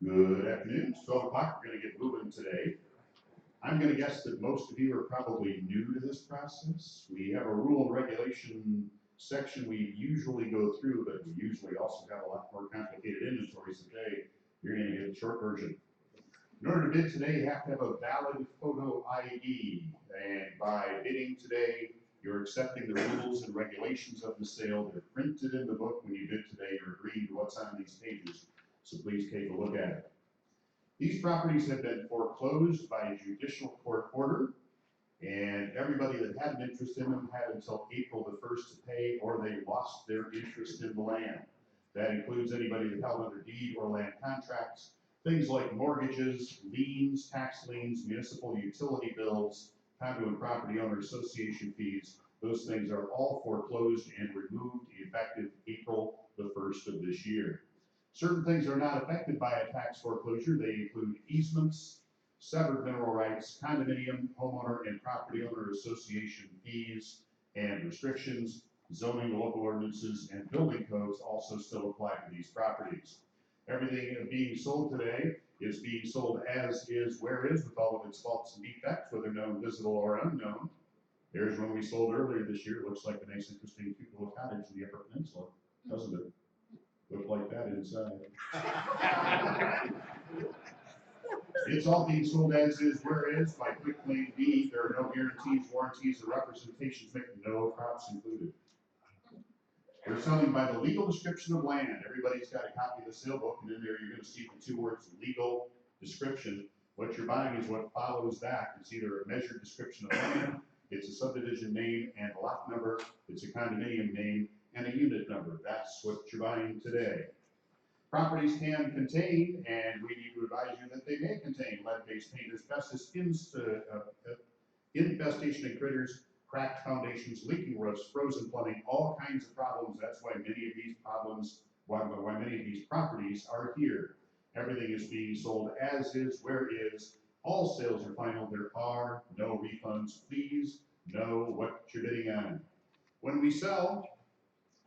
Good afternoon. It's 12 o'clock. We're going to get moving today. I'm going to guess that most of you are probably new to this process. We have a rule and regulation section we usually go through, but we usually also have a lot more complicated inventories today. You're going to get a short version. In order to bid today, you have to have a valid photo ID. And by bidding today, you're accepting the rules and regulations of the sale. They're printed in the book. When you bid today, you're agreeing to what's on these pages. So please take a look at it. These properties have been foreclosed by judicial court order, and everybody that had an interest in them had until April the 1st to pay, or they lost their interest in the land. That includes anybody that held under deed or land contracts, things like mortgages, liens, tax liens, municipal utility bills, condo and property owner association fees. Those things are all foreclosed and removed effective April the 1st of this year. Certain things are not affected by a tax foreclosure. They include easements, severed mineral rights, condominium, homeowner, and property owner association fees and restrictions. Zoning, local ordinances, and building codes also still apply to these properties. Everything being sold today is being sold as is, where is, with all of its faults and defects, whether known, visible, or unknown. There's one we sold earlier this year. It looks like a nice, interesting, cute little cottage in the Upper Peninsula, doesn't it? Look like that inside. It's all being sold as is, where is, by quick claim deed. There are no guarantees, warranties, or representations, making no crops included. We're selling by the legal description of land. Everybody's got a copy of the sale book, and in there you're going to see the two words legal description. What you're buying is what follows that. It's either a measured description of land, it's a subdivision name and a lot number, it's a condominium name, and a unit number. That's what you're buying today. Properties can contain, and we need to advise you that they may contain lead-based paint, asbestos, infestation and critters, cracked foundations, leaking roofs, frozen plumbing, all kinds of problems. That's why many of these problems, why many of these properties are here. Everything is being sold as is, where is. All sales are final. There are no refunds. Please know what you're bidding on. When we sell,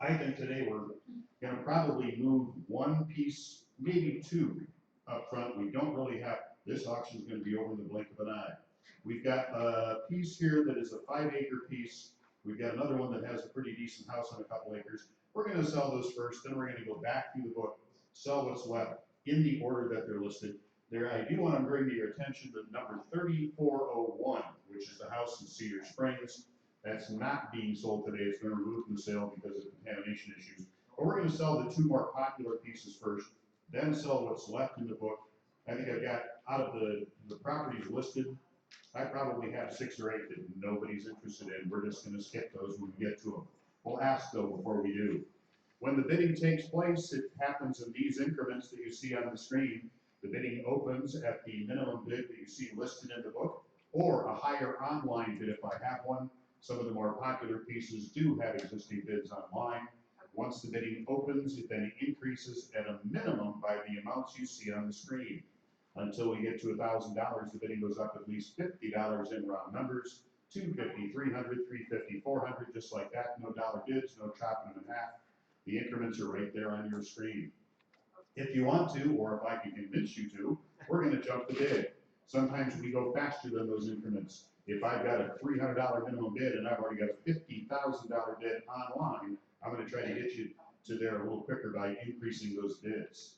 I think today we're gonna probably move one piece, maybe two up front. We don't really have, this auction's gonna be over in the blink of an eye. We've got a piece here that is a 5-acre piece. We've got another one that has a pretty decent house on a couple acres. We're gonna sell those first, then we're gonna go back through the book, sell what's left in the order that they're listed. There, I do wanna bring to your attention the number 3401, which is the house in Cedar Springs. That's not being sold today. It's been removed from the sale because of contamination issues. But we're gonna sell the two more popular pieces first, then sell what's left in the book. I think I've got, out of the properties listed, I probably have 6 or 8 that nobody's interested in. We're just gonna skip those when we get to them. We'll ask though before we do. When the bidding takes place, it happens in these increments that you see on the screen. The bidding opens at the minimum bid that you see listed in the book, or a higher online bid if I have one. Some of the more popular pieces do have existing bids online. Once the bidding opens, it then increases at a minimum by the amounts you see on the screen. Until we get to $1,000, the bidding goes up at least $50 in round numbers, $250, $300, $350, $400, just like that. No dollar bids, no chopping them in half. The increments are right there on your screen. If you want to, or if I can convince you to, we're gonna jump the bid. Sometimes we go faster than those increments. If I've got a $300 minimum bid and I've already got a $50,000 bid online, I'm gonna try to get you to there a little quicker by increasing those bids.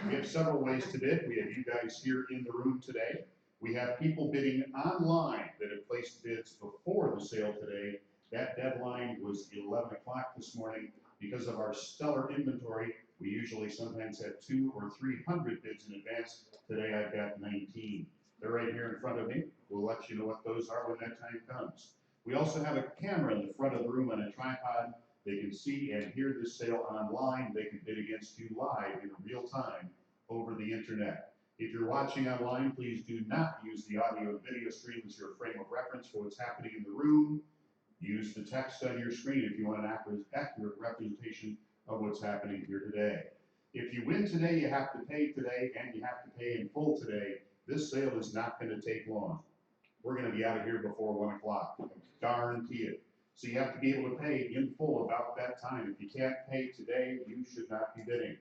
We have several ways to bid. We have you guys here in the room today. We have people bidding online that have placed bids before the sale today. That deadline was 11 o'clock this morning. Because of our stellar inventory, we usually sometimes have 200 or 300 bids in advance. Today I've got 19. They're right here in front of me. We'll let you know what those are when that time comes. We also have a camera in the front of the room on a tripod. They can see and hear this sale online. They can bid against you live in real time over the internet. If you're watching online, please do not use the audio and video stream as your frame of reference for what's happening in the room. Use the text on your screen if you want an accurate representation of what's happening here today. If you win today, you have to pay today, and you have to pay in full today. This sale is not going to take long. We're going to be out of here before 1 o'clock. Guarantee it. So you have to be able to pay in full about that time. If you can't pay today, you should not be bidding.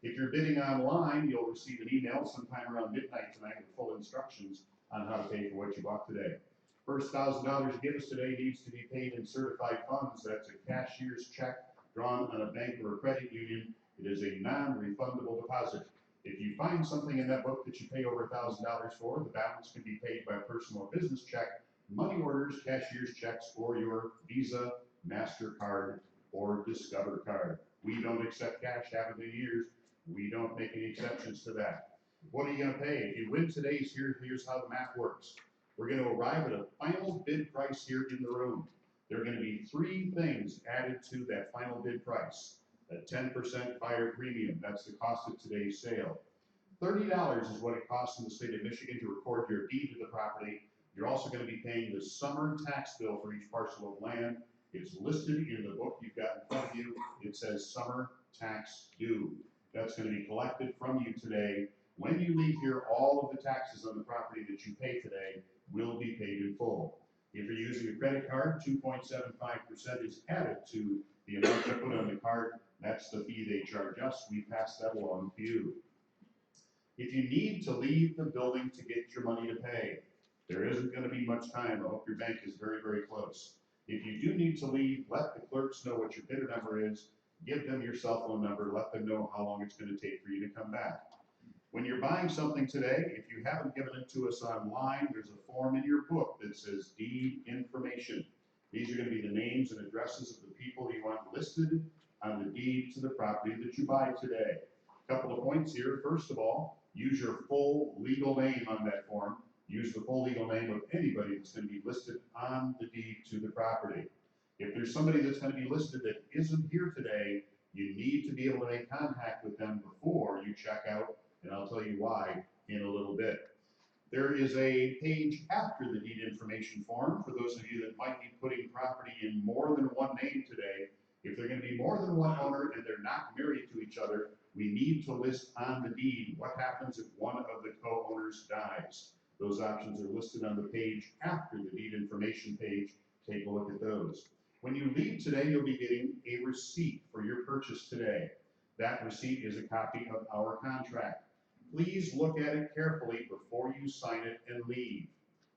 If you're bidding online, you'll receive an email sometime around midnight tonight with full instructions on how to pay for what you bought today. First $1,000 you give us today needs to be paid in certified funds. That's a cashier's check drawn on a bank or a credit union. It is a non-refundable deposit. If you find something in that book that you pay over $1,000 for, the balance can be paid by personal or business check, money orders, cashier's checks, or your Visa, MasterCard, or Discover card. We don't accept cash, haven't in years. We don't make any exceptions to that. What are you going to pay? If you win today's, here's how the math works. We're going to arrive at a final bid price here in the room. There are going to be 3 things added to that final bid price. A 10% buyer premium, that's the cost of today's sale. $30 is what it costs in the state of Michigan to record your deed to the property. You're also going to be paying the summer tax bill for each parcel of land. It's listed in the book you've got in front of you. It says summer tax due. That's going to be collected from you today. When you leave here, all of the taxes on the property that you pay today will be paid in full. If you're using a credit card, 2.75% is added to the amount you put on the card. That's the fee they charge us. We pass that along to you. If you need to leave the building to get your money to pay, there isn't going to be much time. I hope your bank is very, very close. If you do need to leave, let the clerks know what your bidder number is. Give them your cell phone number. Let them know how long it's going to take for you to come back. When you're buying something today, if you haven't given it to us online, there's a form in your book that says deed information. These are going to be the names and addresses of the people you want listed on the deed to the property that you buy today. A couple of points here. First of all, use your full legal name on that form. Use the full legal name of anybody that's going to be listed on the deed to the property. If there's somebody that's going to be listed that isn't here today, you need to be able to make contact with them before you check out, and I'll tell you why in a little bit. There is a page after the deed information form for those of you that might be putting property in more than one name today. If they're going to be more than one owner and they're not married to each other, we need to list on the deed what happens if one of the co-owners dies. Those options are listed on the page after the deed information page. Take a look at those. When you leave today, you'll be getting a receipt for your purchase today. That receipt is a copy of our contract. Please look at it carefully before you sign it and leave.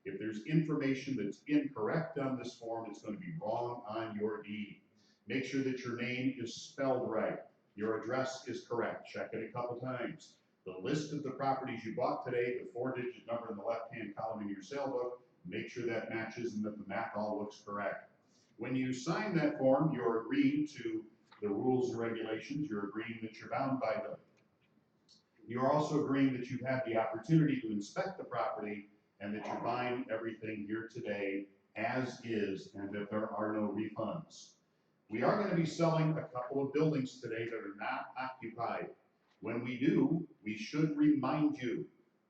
If there's information that's incorrect on this form, it's going to be wrong on your deed. Make sure that your name is spelled right. Your address is correct. Check it a couple times. The list of the properties you bought today, the 4-digit number in the left-hand column in your sale book, make sure that matches and that the math all looks correct. When you sign that form, you're agreeing to the rules and regulations. You're agreeing that you're bound by them. You're also agreeing that you've had the opportunity to inspect the property and that you're buying everything here today as is and that there are no refunds. We are going to be selling a couple of buildings today that are not occupied. When we do, we should remind you,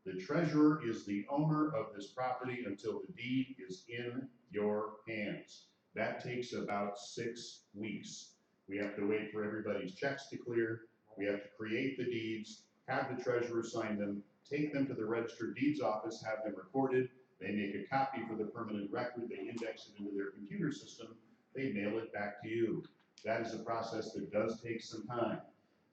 the treasurer is the owner of this property until the deed is in your hands. That takes about 6 weeks. We have to wait for everybody's checks to clear. We have to create the deeds, have the treasurer sign them, take them to the registered deeds office, have them recorded. They make a copy for the permanent record. They index it into their computer system. They mail it back to you. That is a process that does take some time.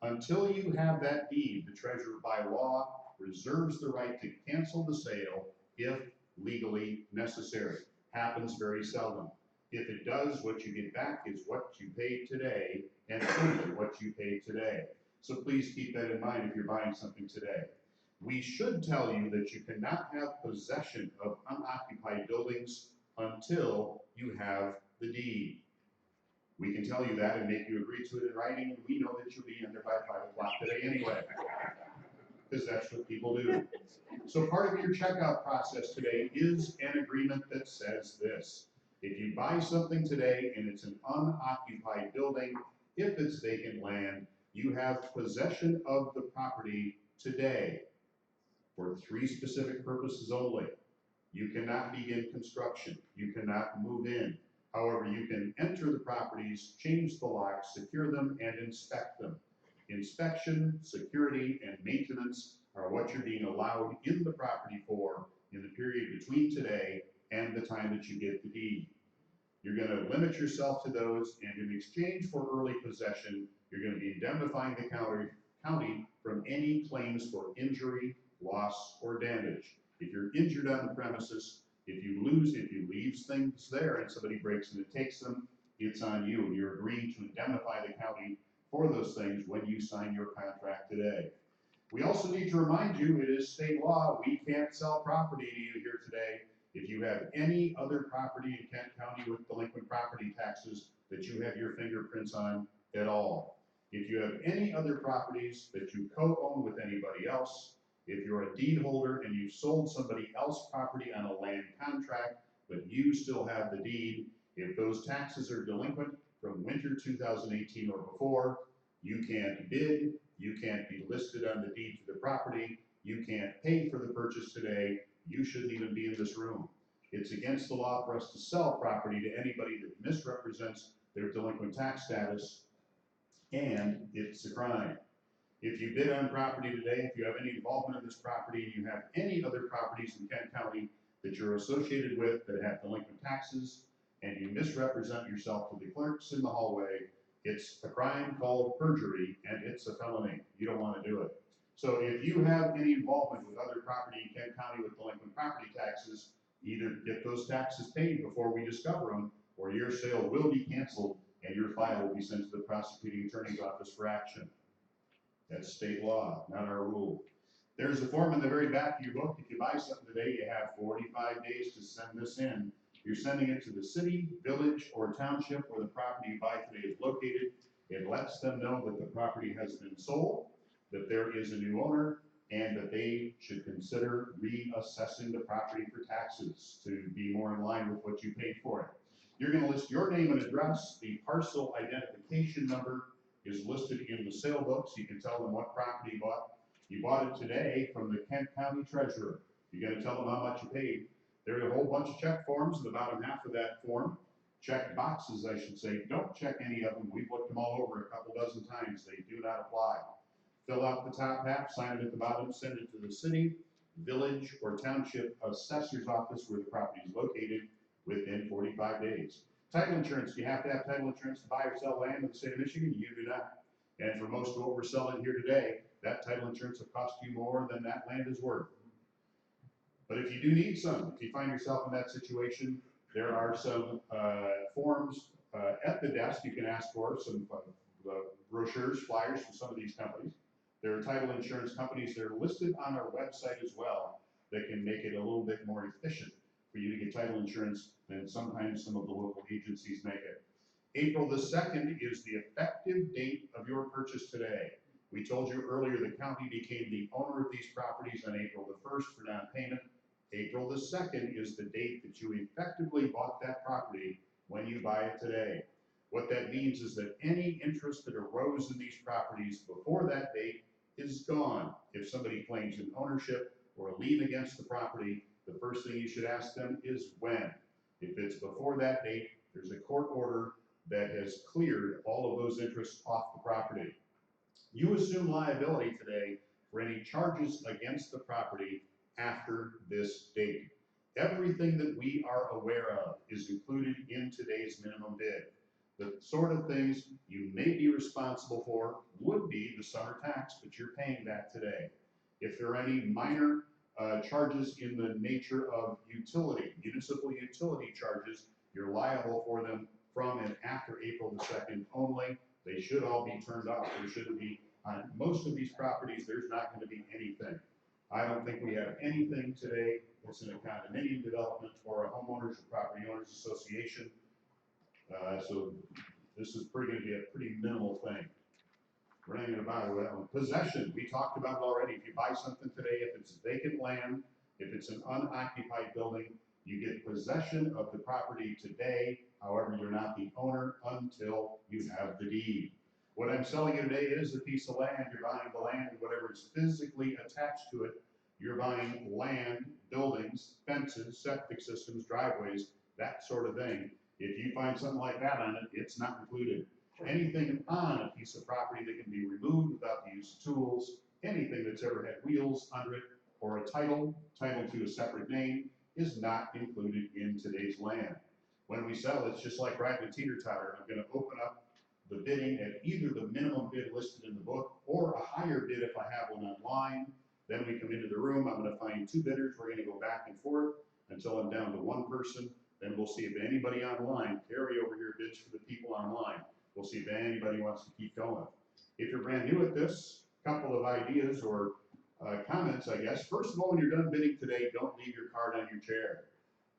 Until you have that deed, the treasurer by law reserves the right to cancel the sale if legally necessary. Happens very seldom. If it does, what you get back is what you paid today and only what you paid today. So please keep that in mind if you're buying something today. We should tell you that you cannot have possession of unoccupied buildings until you have the deed. We can tell you that and make you agree to it in writing, and we know that you'll be in there by 5 o'clock today anyway, because that's what people do. So part of your checkout process today is an agreement that says this. If you buy something today and it's an unoccupied building, if it's vacant land, you have possession of the property today for 3 specific purposes only. You cannot begin construction. You cannot move in. However, you can enter the properties, change the locks, secure them, and inspect them. Inspection, security, and maintenance are what you're being allowed in the property for in the period between today and the time that you get the deed. You're going to limit yourself to those, and in exchange for early possession, you're going to be indemnifying the county from any claims for injury, loss, or damage. If you're injured on the premises, if you leave things there and somebody breaks in and takes them, it's on you, and you're agreeing to indemnify the county for those things when you sign your contract today. We also need to remind you, it is state law, we can't sell property to you here today if you have any other property in Kent County with delinquent property taxes that you have your fingerprints on at all. If you have any other properties that you co-own with anybody else, if you're a deed holder and you've sold somebody else's property on a land contract, but you still have the deed, if those taxes are delinquent from winter 2018 or before, you can't bid, you can't be listed on the deed to the property, you can't pay for the purchase today, you shouldn't even be in this room. It's against the law for us to sell property to anybody that misrepresents their delinquent tax status, and it's a crime. If you bid on property today, if you have any involvement in this property, and you have any other properties in Kent County that you're associated with that have delinquent taxes, and you misrepresent yourself to the clerks in the hallway, it's a crime called perjury, and it's a felony. You don't want to do it. So if you have any involvement with other property in Kent County with delinquent property taxes, either get those taxes paid before we discover them, or your sale will be canceled and your file will be sent to the prosecuting attorney's office for action. That's state law, not our rule. There's a form in the very back of your book. If you buy something today, you have 45 days to send this in. You're sending it to the city, village, or township where the property you buy today is located. It lets them know that the property has been sold, that there is a new owner, and that they should consider reassessing the property for taxes to be more in line with what you paid for it. You're going to list your name and address. The parcel identification number is listed in the sale book, so you can tell them what property you bought. You bought it today from the Kent County Treasurer. You're going to tell them how much you paid. There are a whole bunch of check forms, and the bottom half of that form, check boxes, I should say. Don't check any of them. We've looked them all over a couple dozen times. They do not apply. Fill out the top half, sign it at the bottom, send it to the city, village, or township assessor's office where the property is located within 45 days. Title insurance, you have to have title insurance to buy or sell land in the state of Michigan? You do not. And for most of what we're selling here today, that title insurance will cost you more than that land is worth. But if you do need some, if you find yourself in that situation, there are some forms at the desk you can ask for, some brochures, flyers from some of these companies. There are title insurance companies that are listed on our website as well that can make it a little bit more efficient for you to get title insurance than sometimes some of the local agencies make it. April the 2nd is the effective date of your purchase today. We told you earlier the county became the owner of these properties on April the 1st for non-payment. April the 2nd is the date that you effectively bought that property when you buy it today. What that means is that any interest that arose in these properties before that date is gone. If somebody claims an ownership or a lien against the property, the first thing you should ask them is when. If it's before that date, there's a court order that has cleared all of those interests off the property. You assume liability today for any charges against the property after this date. Everything that we are aware of is included in today's minimum bid. The sort of things you may be responsible for would be the summer tax, but you're paying that today. If there are any minor charges in the nature of utility, municipal utility charges, you're liable for them from and after April the 2nd only. They should all be turned off. There shouldn't be, on most of these properties, there's not going to be anything. I don't think we have anything today that's in a condominium development or a homeowners or property owners association. So this is going to be a pretty minimal thing. We're not going to bother with that one. Possession, we talked about it already. If you buy something today, if it's vacant land, if it's an unoccupied building, you get possession of the property today. However, you're not the owner until you have the deed. What I'm selling you today is a piece of land. You're buying the land and whatever is physically attached to it. You're buying land, buildings, fences, septic systems, driveways, that sort of thing. If you find something like that on it, it's not included. Anything on a piece of property that can be removed without the use of tools, anything that's ever had wheels under it, or a title to a separate name, is not included in today's land. When we sell, it's just like riding a teeter-totter. I'm going to open up the bidding at either the minimum bid listed in the book or a higher bid if I have one online. Then we come into the room. I'm going to find two bidders. We're going to go back and forth until I'm down to one person. Then we'll see if anybody online, carry over your bids for the people online. We'll see if anybody wants to keep going. If you're brand new at this, a couple of ideas or comments, I guess. First of all, when you're done bidding today, don't leave your card on your chair.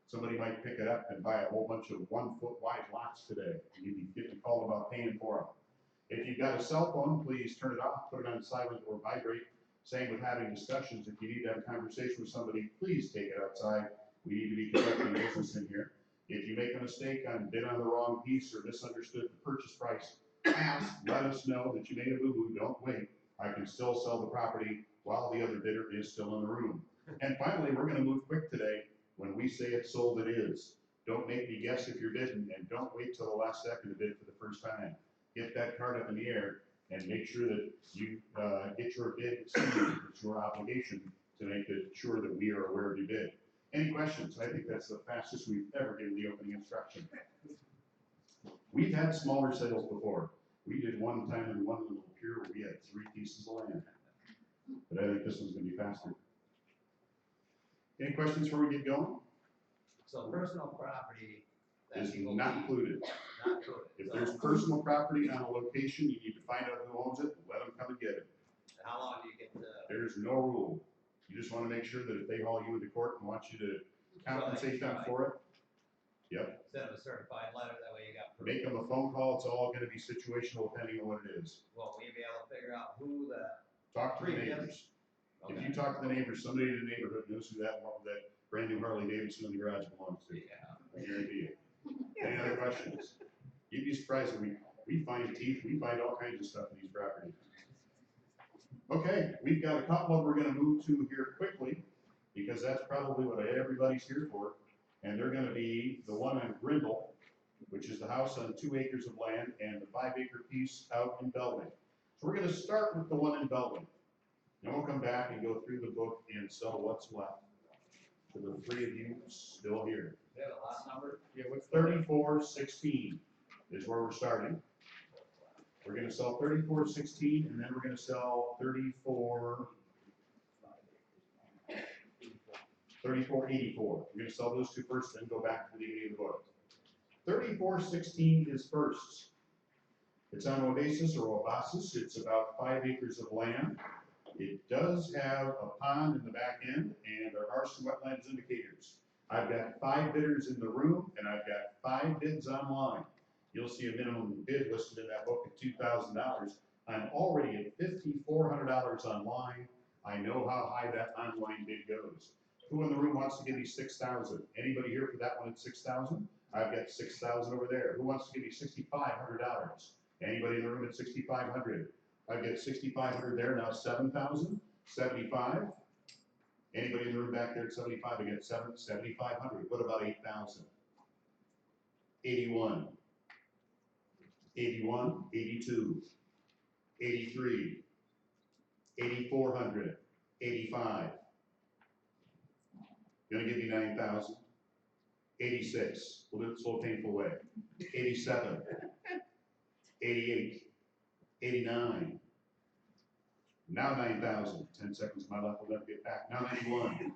Somebody might pick it up and buy a whole bunch of 1 foot wide lots today, and you'd be getting called about paying for them. If you've got a cell phone, please turn it off, put it on silent or vibrate. Same with having discussions. If you need to have a conversation with somebody, please take it outside. We need to be conducting business in here. If you make a mistake on bid on the wrong piece or misunderstood the purchase price, ask, let us know that you made a boo-boo. Don't wait. I can still sell the property while the other bidder is still in the room. And finally, we're going to move quick today. When we say it's sold, it is. Don't make me guess if you're bidding, and don't wait till the last second to bid for the first time. Get that card up in the air and make sure that you get your bid submitted. It's your obligation to make sure that we are aware of your bid. Any questions? I think that's the fastest we've ever given the opening instruction. We've had smaller sales before. We did one time in one little pier where we had 3 pieces of land. But I think this one's going to be faster. Any questions before we get going? So personal property Is not included. Not included. If there's personal property on a location, you need to find out who owns it, let them come and get it. How long do you get to? There's no rule. You just want to make sure that if they haul you into court and want you to compensate them for it, yep. Send them a certified letter, that way you got proof. Make them a phone call. It's all going to be situational depending on what it is. Well, will you be able to figure out who the? Talk to the neighbors. Okay. If you talk to the neighbors, somebody in the neighborhood knows who that brand new Harley Davidson in the garage belongs to. Yeah. I guarantee you. Any other questions? You'd be surprised that we find teeth, we find all kinds of stuff in these properties. Okay, we've got a couple of we're going to move to here quickly because that's probably what everybody's here for. And they're going to be the one on Grindle, which is the house on 2 acres of land, and the 5-acre piece out in Belding. So we're going to start with the one in Belding. Then we'll come back and go through the book and sell what's left. For the 3 of you still here. Do you have a lot number? Yeah, what's 3416 is where we're starting. We're gonna sell 3416, and then we're gonna sell 3484. We're gonna sell those two first, then go back to the beginning of the book. 3416 is first. It's on Oasis or Oasis. It's about 5 acres of land. It does have a pond in the back end, and there are some wetlands indicators. I've got 5 bidders in the room, and I've got 5 bids online. You'll see a minimum bid listed in that book at $2,000. I'm already at $5,400 online. I know how high that online bid goes. Who in the room wants to give me 6,000? Anybody here for that one at 6,000? I've got 6,000 over there. Who wants to give me $6,500? Anybody in the room at 6,500? I've got 6,500 there, now 7,000, 75. Anybody in the room back there at 75? I got 7,500. What about 8,000? 81, 81, 82, 83, 8,400, 85. Gonna give you 9,000. 86. We'll do it the slow, painful way. 87, 88, 89. Now 9,000. 10 seconds of my life will never get back. Now 91,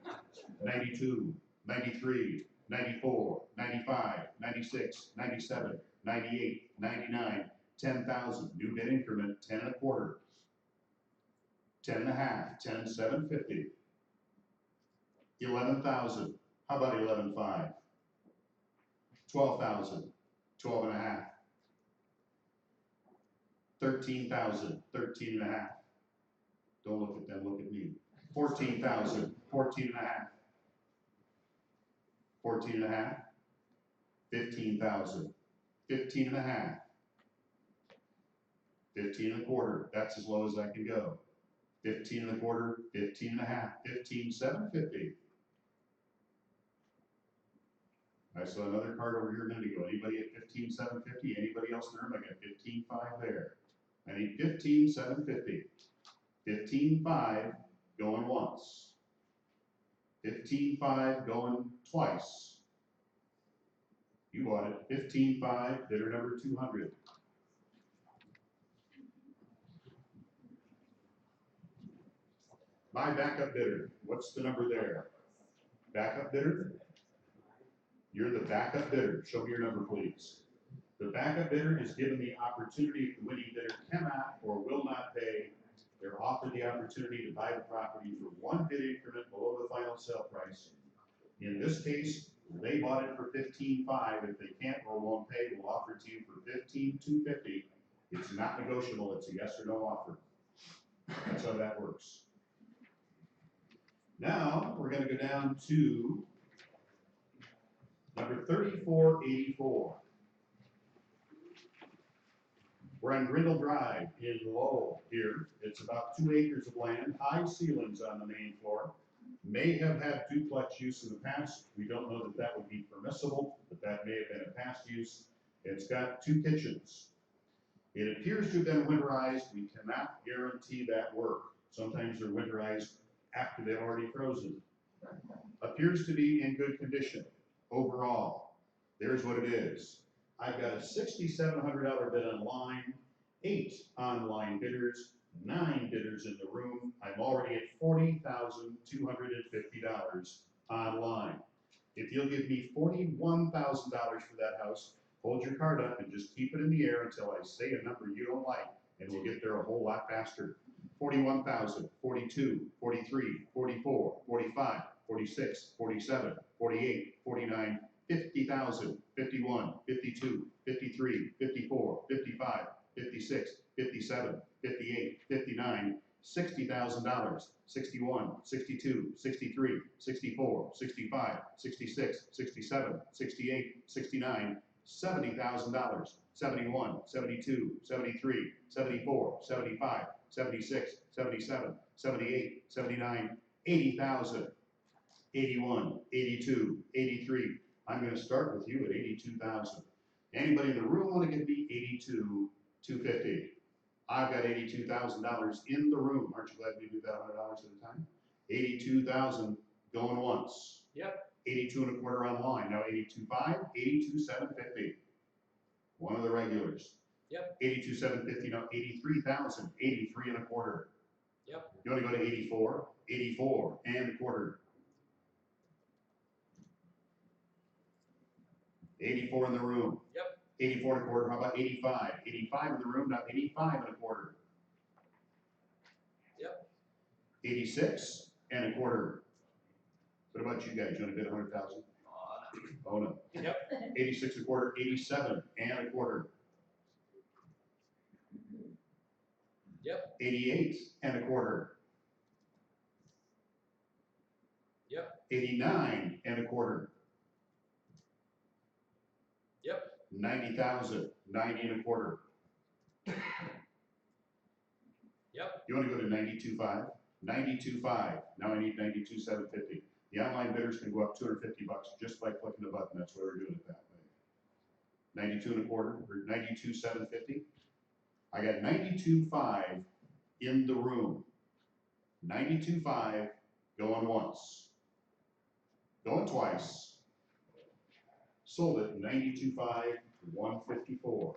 92, 93, 94, 95, 96, 97, 98, 99, 10,000. New bid increment, 10 and a quarter, 10 and a half, 10,750. 11,000. How about 11,500? 12,000, 12 and a half. 13,000, 13 and a half. Don't look at them, look at me. 14,000, 14 and a half. 14 and a half. 15,000, 15 and a half. 15 and a quarter, that's as low as I can go. 15 and a quarter, 15 and a half, 15,750. I saw another card over here a minute ago. Anybody at 15,750? Anybody else in the room? I got 15,500 there. I need 15,750. 15,500 going once. 15,500 going twice. You bought it. 15,500, bidder number 200. My backup bidder. What's the number there? Backup bidder? You're the backup bidder. Show me your number, please. The backup bidder is given the opportunity, if the winning bidder cannot or will not pay, they're offered the opportunity to buy the property for 1 bid increment below the final sale price. In this case, they bought it for 15,500. If they can't or won't pay, we'll offer it to you for 15,250. It's not negotiable. It's a yes or no offer. That's how that works. Now, we're going to go down to number 3484. We're on Grindle Drive in Lowell here. It's about 2 acres of land, high ceilings on the main floor. May have had duplex use in the past. We don't know that that would be permissible, but that may have been a past use. It's got 2 kitchens. It appears to have been winterized. We cannot guarantee that work. Sometimes they're winterized after they've already frozen. Appears to be in good condition overall. There's what it is. I've got a $6,700 bid online, 8 online bidders, 9 bidders in the room. I'm already at $40,250 online. If you'll give me $41,000 for that house, hold your card up and just keep it in the air until I say a number you don't like, and we'll get there a whole lot faster. 41,000, 42, 43, 44, 45, 46, 47, 48, 49, 50,000, 51, 52, 53, 54, 55, 56, 57, 58, 59, $60,000, 61, 62, 63, 64, 65, 66, 67, 68, 69, $70,000, 71, 72, 73, 74, 75, 76, 77, 78, 79, 80,000, 81, 82, 83. I'm going to start with you at 82,000. Anybody in the room want to give me 82,250? I've got $82,000 in the room. Aren't you glad we do that $100 at a time? 82,000 going once. Yep. 82 and a quarter online, now 82.5, 82,750. One of the regulars. Yep. 82,750, now 83,000, 83 and a quarter. Yep. You want to go to 84, 84 and a quarter. 84 in the room. Yep. 84 and a quarter, how about 85? 85 in the room, now 85 and a quarter. Yep. 86 and a quarter. What about you guys? You want to bid 100,000? Oh no. Yep. 86 and a quarter, 87 and a quarter. Yep. 88 and a quarter. Yep. 89 and a quarter. Yep. 90,000, 90 and a quarter. Yep. You want to go to 92.5? 92.5. Now I need 92,750. The online bidders can go up 250 bucks just by clicking the button. That's why we're doing it that way. 92 and a quarter, or 92,750. I got 92.5 in the room. 92.5 going once. Going twice. Sold it 92.5, 154.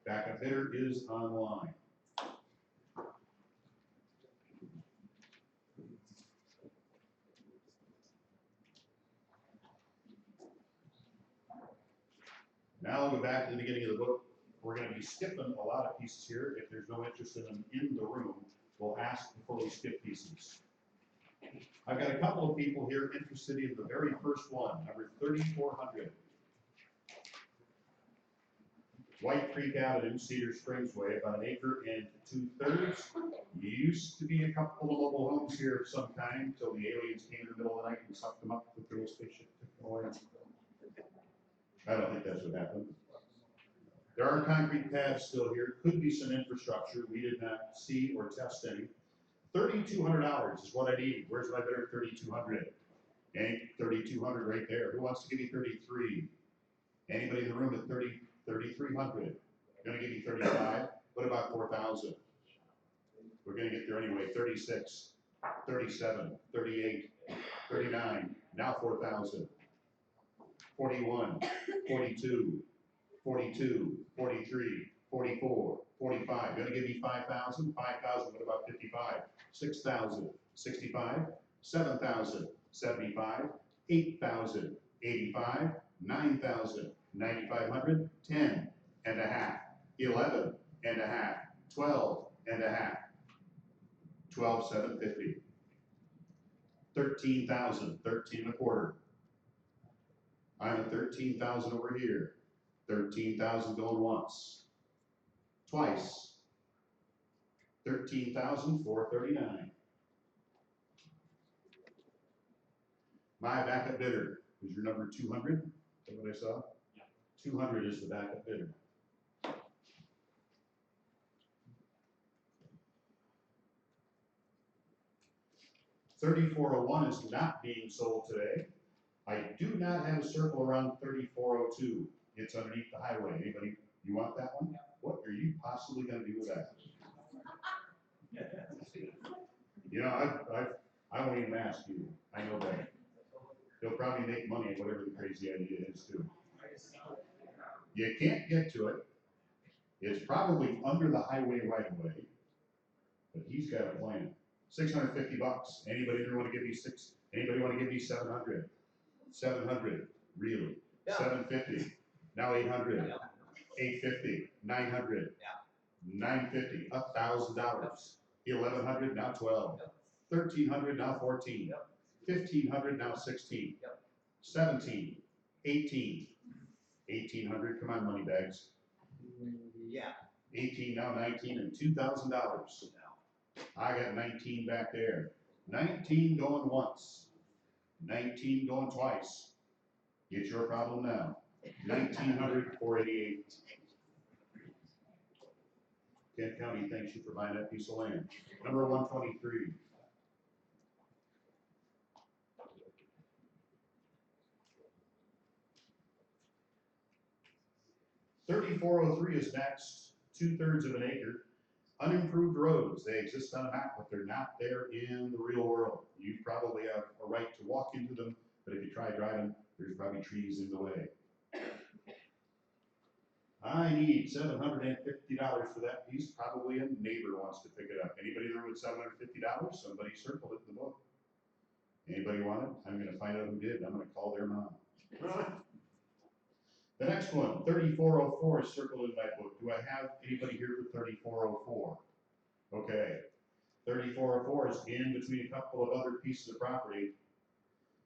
Backup bidder is online. Now I'll go back to the beginning of the book. We're going to be skipping a lot of pieces here. If there's no interest in them in the room, we'll ask before we skip pieces. I've got a couple of people here interested in the very first one, number 3,400. White Creek Avenue, Cedar Springs Way, about 1 acre and 2/3. Used to be a couple of mobile homes here of some kind until the aliens came in the middle of the night and sucked them up with the little spaceship. Took them away. I don't think that's what happened. There are concrete pads still here. Could be some infrastructure. We did not see or test any. $3,200 is what I need. Where's my bidder? 3,200. And 3,200 right there. Who wants to give me 33? Anybody in the room at 3,300? Gonna give you 35. What about 4,000? We're gonna get there anyway. 36, 37, 38, 39. Now 4,000. 41, 42, 42, 43, 44, 45. Gonna give me 5,000? 5,000, what about 55? 6,000, 65, 7,000, 75, 8,000, 85, 9,000, 9,500, 10 and a half, 11 and a half, 12 and a half, 12,750. 13,000, 13 and a quarter. I'm at 13,000 over here. 13,000 going once. Twice. 13,439. My backup bidder is your number 200. Is that what I saw? Yeah. 200 is the backup bidder. $3,401 is not being sold today. I do not have a circle around 3,402. It's underneath the highway. Anybody, you want that one? What are you possibly going to do with that? You know, I won't even ask you. I know that. He'll probably make money at whatever the crazy idea is too. You can't get to it. It's probably under the highway right away, but he's got a plan. 650 bucks. Anybody want to give me six? Anybody want to give me 700? 700, really? Yeah. 750. Now 800. Yeah. 850. 900. Yeah. 950. $1,000. 1,100. Now 12. Yep. 1,300. Now 14. Yep. 1,500. Now 16. Yep. 17. 18. 1,800. Come on, money bags. Yeah. 18. Now 19 and $2,000. I got 19 back there. 19 going once. 19 going twice. It's your problem now. 1,900, 488. Kent County thanks you for buying that piece of land. Number 123. $3,403 is next. 2/3 of an acre. Unimproved roads, they exist on a map, but they're not there in the real world. You probably have a right to walk into them, but if you try driving, there's probably trees in the way. I need $750 for that piece. Probably a neighbor wants to pick it up. Anybody there with $750? Somebody circled it in the book. Anybody want it? I'm gonna find out who did. I'm gonna call their mom. The next one, 3404 is circled in my book. Do I have anybody here for 3404? Okay. 3404 is in between a couple of other pieces of property.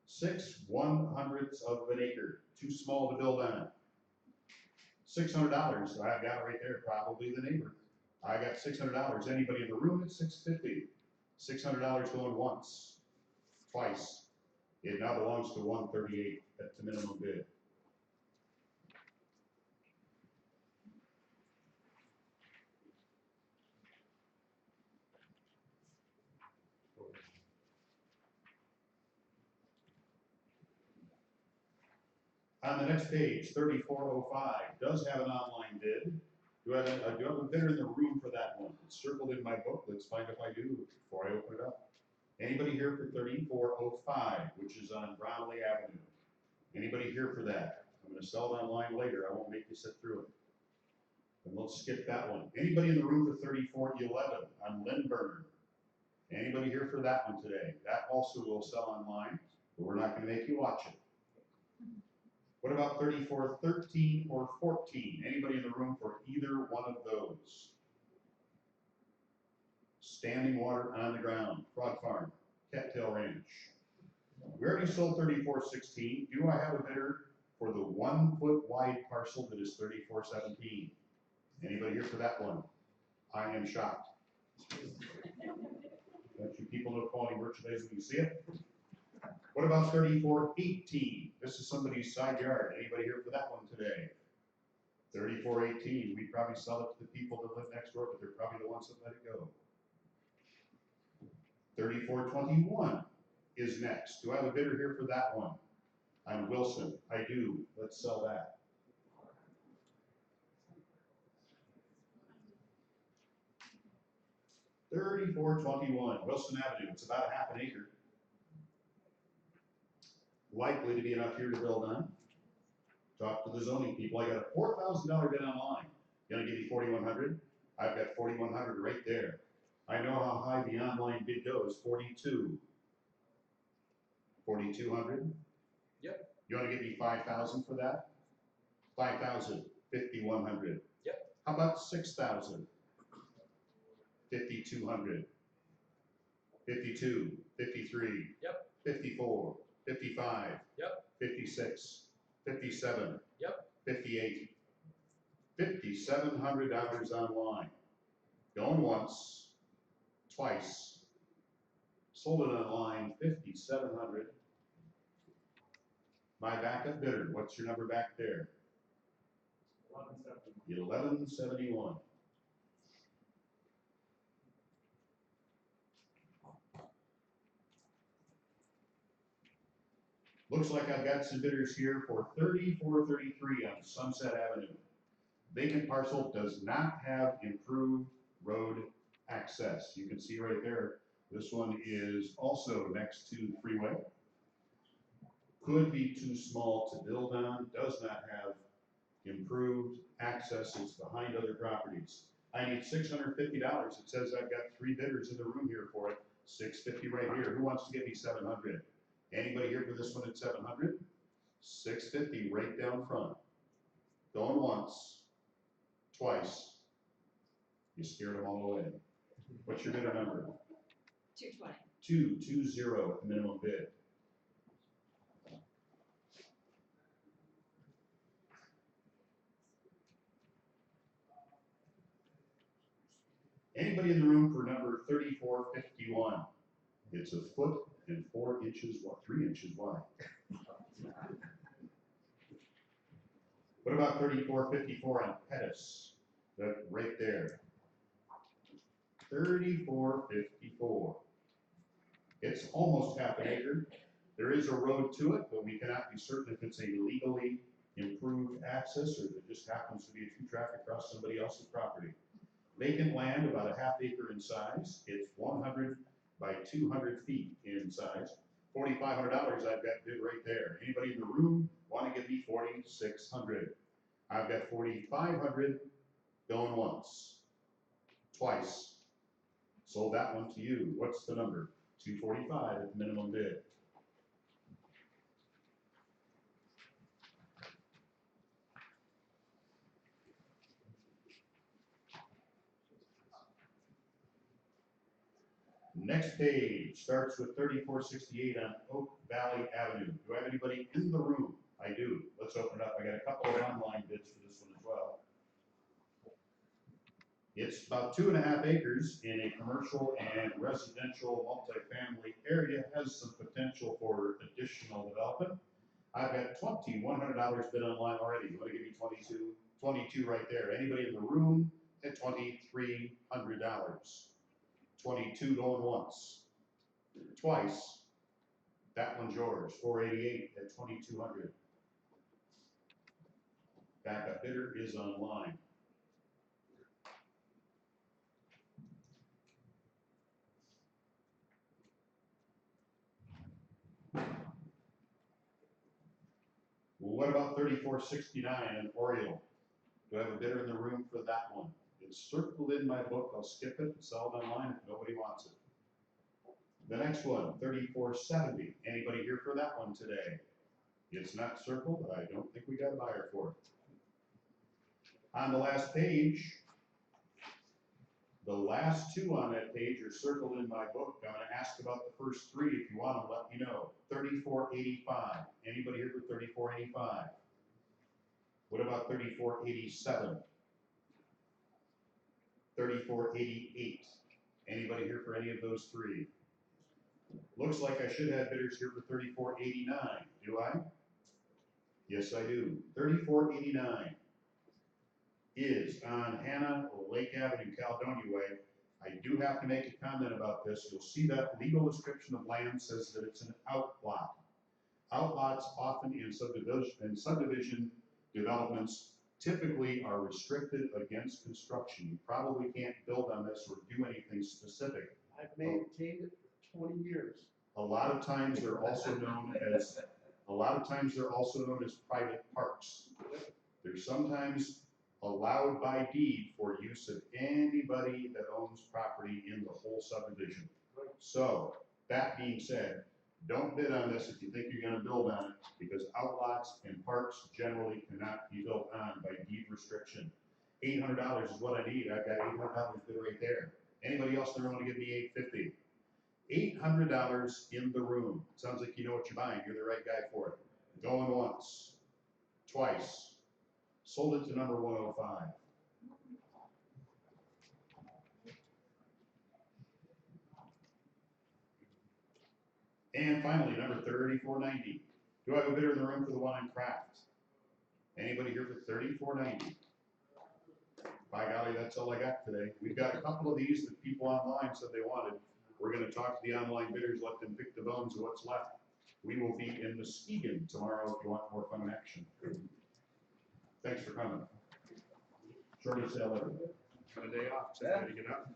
6/100ths of an acre, too small to build on. $600, I've got it right there, probably the neighbor. I got $600. Anybody in the room at $650? $600 going once, twice. It now belongs to 138 at the minimum bid. On the next page, 3405 does have an online bid. Do I have a bidder in the room for that one? It's circled in my book. Let's find if I do before I open it up. Anybody here for 3405, which is on Brownlee Avenue? Anybody here for that? I'm gonna sell it online later. I won't make you sit through it. And let's skip that one. Anybody in the room for 3411 on Lindbergh? Anybody here for that one today? That also will sell online, but we're not gonna make you watch it. What about 3413 or 14? Anybody in the room for either one of those? Standing water on the ground, Frog Farm, Cattail Ranch. We already sold 3416. Do I have a bidder for the 1 foot wide parcel that is 3417? Anybody here for that one? I am shocked. Don't you people know quality merchandise when you see it? What about 3418? This is somebody's side yard. Anybody here for that one today? 3418, we probably sell it to the people that live next door, but they're probably the ones that let it go. 3421 is next. Do I have a bidder here for that one? On Wilson, I do. Let's sell that. $34.21, Wilson Avenue. It's about a half an acre. Likely to be enough here to build on. Talk to the zoning people. I got a $4,000 bid online. Gonna give you 4,100. I've got 4,100 right there. I know how high the online bid goes. 42. 4,200. Yep. You want to give me 5,000 for that? 5,000. 5,100. Yep. How about 6,000? 5,200. 52. 53. Yep. 54. 55. Yep. 56. 57. Yep. 58. $5,700 online. Going once, twice. Sold it online, 5,700. My backup bidder, what's your number back there? 1171. Looks like I've got some bidders here for 3433 on Sunset Avenue. Vacant parcel does not have improved road access. You can see right there, this one is also next to the freeway. Could be too small to build on, does not have improved access, it's behind other properties. I need $650. It says I've got 3 bidders in the room here for it. $650 right here. Who wants to give me 700? Anybody here for this one at 700? $650 right down front. Going once, twice. You scared them all away. What's your bidder number? 220. 220 at the minimum bid. Anybody in the room for number 3451? It's 1 foot and 4 inches, 3 inches wide. What about 3454 on Pettis? That right there. 3454. It's almost half an acre. There is a road to it, but we cannot be certain if it's a legally improved access or if it just happens to be a true traffic across somebody else's property. Vacant land, about a half acre in size. It's 100 by 200 feet in size. $4,500 I've got bid right there. Anybody in the room want to give me 4,600? I've got 4,500 going once, twice. Sold that one to you. What's the number? 245 at the minimum bid. Next page starts with 3468 on Oak Valley Avenue. Do I have anybody in the room? I do. Let's open it up. I got a couple of online bids for this one as well. It's about 2.5 acres in a commercial and residential multifamily area. Has some potential for additional development. I've got $2,100 bid online already. You want to give me 22? 22 right there. Anybody in the room at $2,300? 22 going once, twice. That one's yours. 488 at 2,200. Backup bidder is online. What about 3469 in Oriole? Do I have a bidder in the room for that one? It's circled in my book. I'll skip it and sell it online if nobody wants it. The next one, 3470. Anybody here for that one today? It's not circled, but I don't think we got a buyer for it. On the last page, the last two on that page are circled in my book. I'm going to ask about the first three. If you want them, let me know. 3485. Anybody here for 3485? What about 3487? 3488. Anybody here for any of those three? Looks like I should have bidders here for 3489. Do I? Yes, I do. 3489 is on Hannah Lake Avenue, Caledonia Way. I do have to make a comment about this. You'll see that legal description of land says that it's an outlot. Outlots often in subdivision developments typically are restricted against construction. You probably can't build on this or do anything specific. I've maintained it for 20 years. A lot of times they're also known as private parks. They're sometimes allowed by deed for use of anybody that owns property in the whole subdivision. So, that being said, don't bid on this if you think you're going to build on it, because outlots and parks generally cannot be built on by deed restriction. $800 is what I need. I've got $800 bid right there. Anybody else that want to give me $850? $800 in the room. Sounds like you know what you're buying. You're the right guy for it. Going once, twice. Sold it to number 105. And finally, number 3490. Do I have a bidder in the room for the one in Craft? Anybody here for 3490? By golly, that's all I got today. We've got a couple of these that people online said they wanted. We're going to talk to the online bidders, let them pick the bones of what's left. We will be in Muskegon tomorrow if you want more fun action. Thanks for coming. Shortest sale ever. Got a day off, so I had to get up.